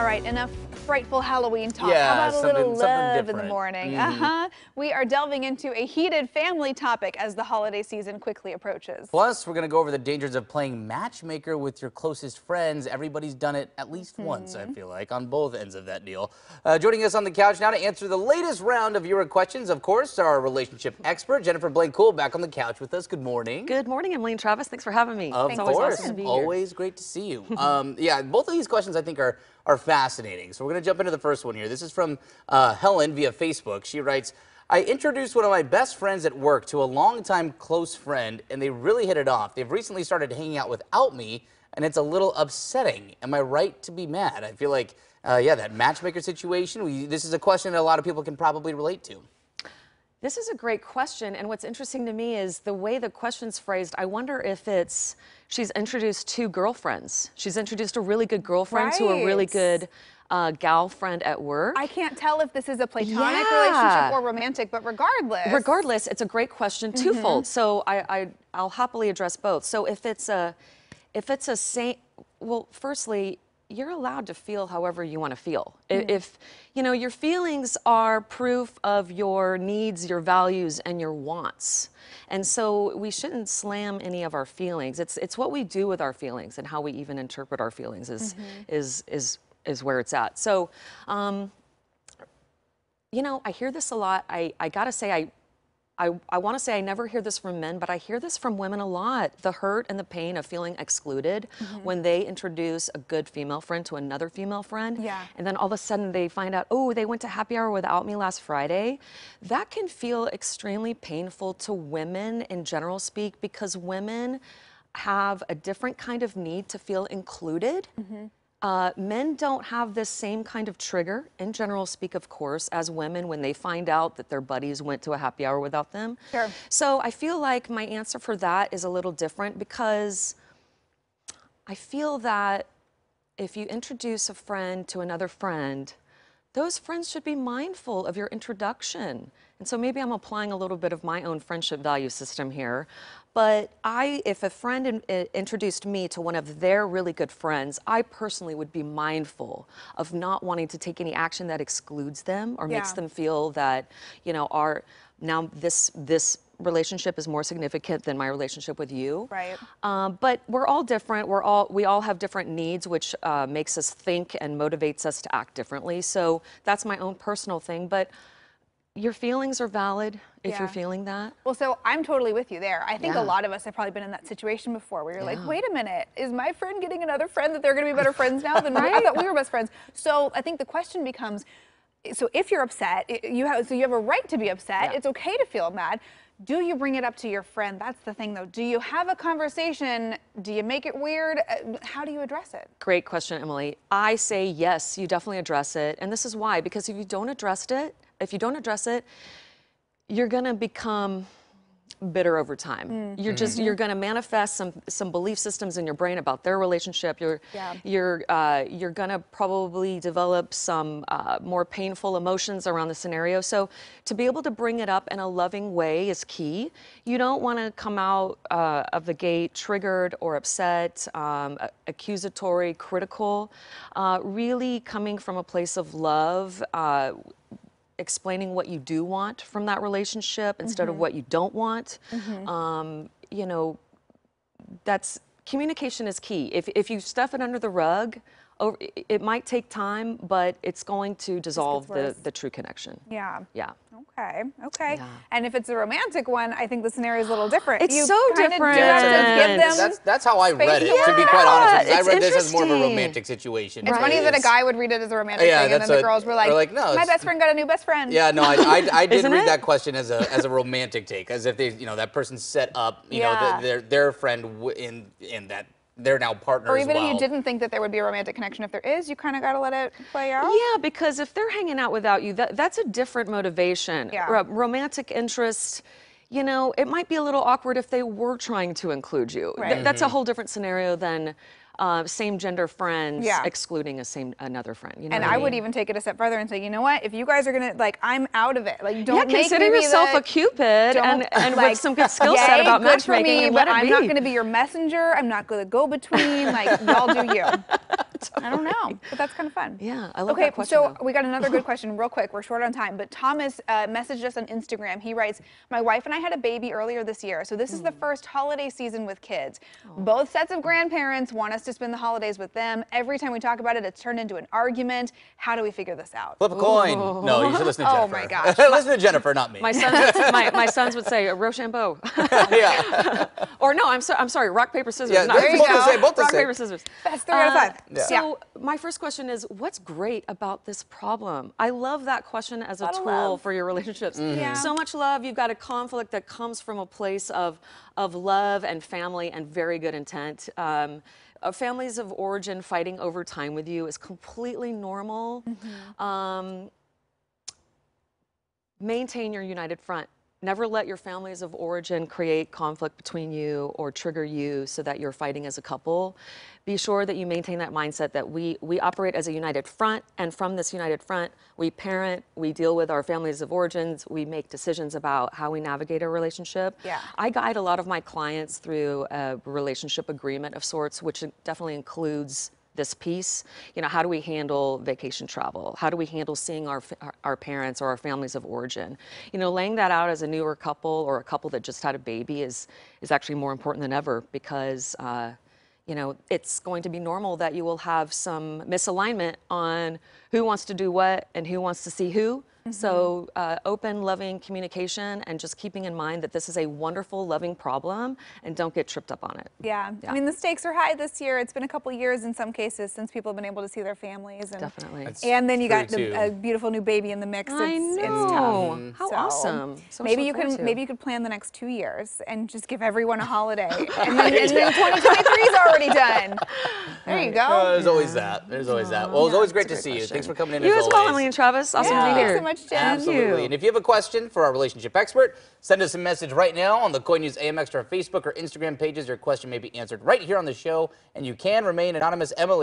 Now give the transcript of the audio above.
All right, enough frightful Halloween talk. Yeah, how about a little love in the different. morning? We are delving into a heated family topic as the holiday season quickly approaches. Plus, we're going to go over the dangers of playing matchmaker with your closest friends. Everybody's done it at least once, I feel like, on both ends of that deal. Joining us on the couch now to answer the latest round of your questions, of course, our relationship expert, Jennifer Blake Cool, back on the couch with us. Good morning. Good morning, Emily and Travis. Thanks for having me. Of It's course. always awesome to be here. Always great to see you. Yeah, both of these questions I think are fascinating. So we're going to jump into the first one here. This is from Helen via Facebook. She writes, I introduced one of my best friends at work to a longtime close friend, and they really hit it off. They've recently started hanging out without me, and it's a little upsetting. Am I right to be mad? I feel like, yeah, that matchmaker situation, this is a question that a lot of people can probably relate to. This is a great question, and what's interesting to me is the way the question's phrased. I wonder if it's she's introduced two girlfriends. She's introduced a really good girlfriend to a really good gal friend at work. I can't tell if this is a platonic relationship or romantic, but regardless. Regardless, it's a great question, twofold. So I'll happily address both. So if it's a well, firstly, you're allowed to feel however you want to feel. If, you know, your feelings are proof of your needs, your values, and your wants. And so we shouldn't slam any of our feelings. It's what we do with our feelings and how we even interpret our feelings is where it's at. So, you know, I hear this a lot. I gotta say, I want to say I never hear this from men, but I hear this from women a lot. The hurt and the pain of feeling excluded when they introduce a good female friend to another female friend. Yeah. And then all of a sudden they find out, oh, they went to happy hour without me last Friday. That can feel extremely painful to women in general speak, because women have a different kind of need to feel included. Men don't have this same kind of trigger, in general speak, of course, as women when they find out that their buddies went to a happy hour without them. Sure. So I feel like my answer for that is a little different, because I feel that if you introduce a friend to another friend, those friends should be mindful of your introduction. And so maybe I'm applying a little bit of my own friendship value system here. But if a friend introduced me to one of their really good friends, I personally would be mindful of not wanting to take any action that excludes them or makes them feel that, you know, now this relationship is more significant than my relationship with you. Right. But we're all different. We all have different needs, which makes us think and motivates us to act differently. So that's my own personal thing. But your feelings are valid if you're feeling that. Well, so I'm totally with you there. I think a lot of us have probably been in that situation before where you're like, wait a minute, is my friend getting another friend that they're going to be better friends now than I thought we were best friends? So I think the question becomes, so if you're upset, you have a right to be upset. It's okay to feel mad. Do you bring it up to your friend? That's the thing, though. Do you have a conversation? Do you make it weird? How do you address it? Great question, Emily. I say yes, you definitely address it. And this is why, because if you don't address it, you're gonna become bitter over time. You're gonna manifest some belief systems in your brain about their relationship. You're gonna probably develop some more painful emotions around the scenario. So to be able to bring it up in a loving way is key. You don't want to come out of the gate triggered or upset, accusatory, critical. Really coming from a place of love. Explaining what you do want from that relationship instead of what you don't want. You know, communication is key. If you stuff it under the rug, it might take time, but it's going to dissolve the true connection. Yeah. Okay. Yeah. And if it's a romantic one, I think the scenario is a little different. It's so different. Do have to give them That's how I read it, to be quite honest. I read this as more of a romantic situation. It's funny that a guy would read it as a romantic thing, and then the girls were like, no, my best friend got a new best friend. Yeah, no, I did read that question as a romantic take, as if they, you know, that person set up, you know, their friend in that. They're now partners. Or even if you didn't think that there would be a romantic connection, if there is, you kind of got to let it play out. Yeah, because if they're hanging out without you, that's a different motivation. Romantic interest, you know, it might be a little awkward if they were trying to include you. That's a whole different scenario than same gender friends excluding another friend. You know and what I would mean? even take it a step further and say, you know what? If you guys are gonna I'm out of it. Like, don't make consider me yourself a Cupid and with some good skill set about matchmaking. But I'm not gonna be your messenger. I'm not gonna go between. Like, y'all do you. I don't know, but that's kind of fun. Yeah, I love Okay, that question. so though. we got another good question real quick. We're short on time, but Thomas messaged us on Instagram. He writes, my wife and I had a baby earlier this year, so this is the first holiday season with kids. Both sets of grandparents want us to spend the holidays with them. Every time we talk about it, it's turned into an argument. How do we figure this out? Flip a coin. No, you should listen to Jennifer. Oh my gosh. Listen to Jennifer, not me. My sons would say Rochambeau. Yeah. Or no, I'm sorry, rock, paper, scissors. Yeah, Not there you both go. the same, Both the rock, same. paper, scissors. That's 3 out of 5. Yeah. So my first question is, what's great about this problem? I love that question as a Lot of tool love. for your relationships. Yeah. So much love. You've got a conflict that comes from a place of love and family and very good intent. Families of origin fighting over time with you is completely normal. Maintain your united front. Never let your families of origin create conflict between you or trigger you so that you're fighting as a couple. Be sure that you maintain that mindset that we operate as a united front, and from this united front, we parent, we deal with our families of origins, we make decisions about how we navigate a relationship. Yeah. I guide a lot of my clients through a relationship agreement of sorts, which definitely includes this piece. You know, how do we handle vacation travel? How do we handle seeing our parents or our families of origin? You know, laying that out as a newer couple or a couple that just had a baby is actually more important than ever, because you know, it's going to be normal that you will have some misalignment on who wants to do what and who wants to see who. So open, loving communication, and just keeping in mind that this is a wonderful, loving problem, and don't get tripped up on it. Yeah. I mean, the stakes are high this year. It's been a couple years in some cases since people have been able to see their families. And, Definitely. And then you got true, a beautiful new baby in the mix. I It's know. tough. How So awesome. So much maybe to you look forward can to. maybe you could plan the next 2 years and just give everyone a holiday. and then 2023 is already done. There you go. There's always that. There's always that. Well, it's always great to see you. Thanks for coming in. You as well, always. Emily and Travis. Awesome Yeah. to be Thanks here. so much, Jen. Absolutely. And if you have a question for our relationship expert, send us a message right now on the Coin News AM Extra Facebook or Instagram pages. Your question may be answered right here on the show, and you can remain anonymous. Emily.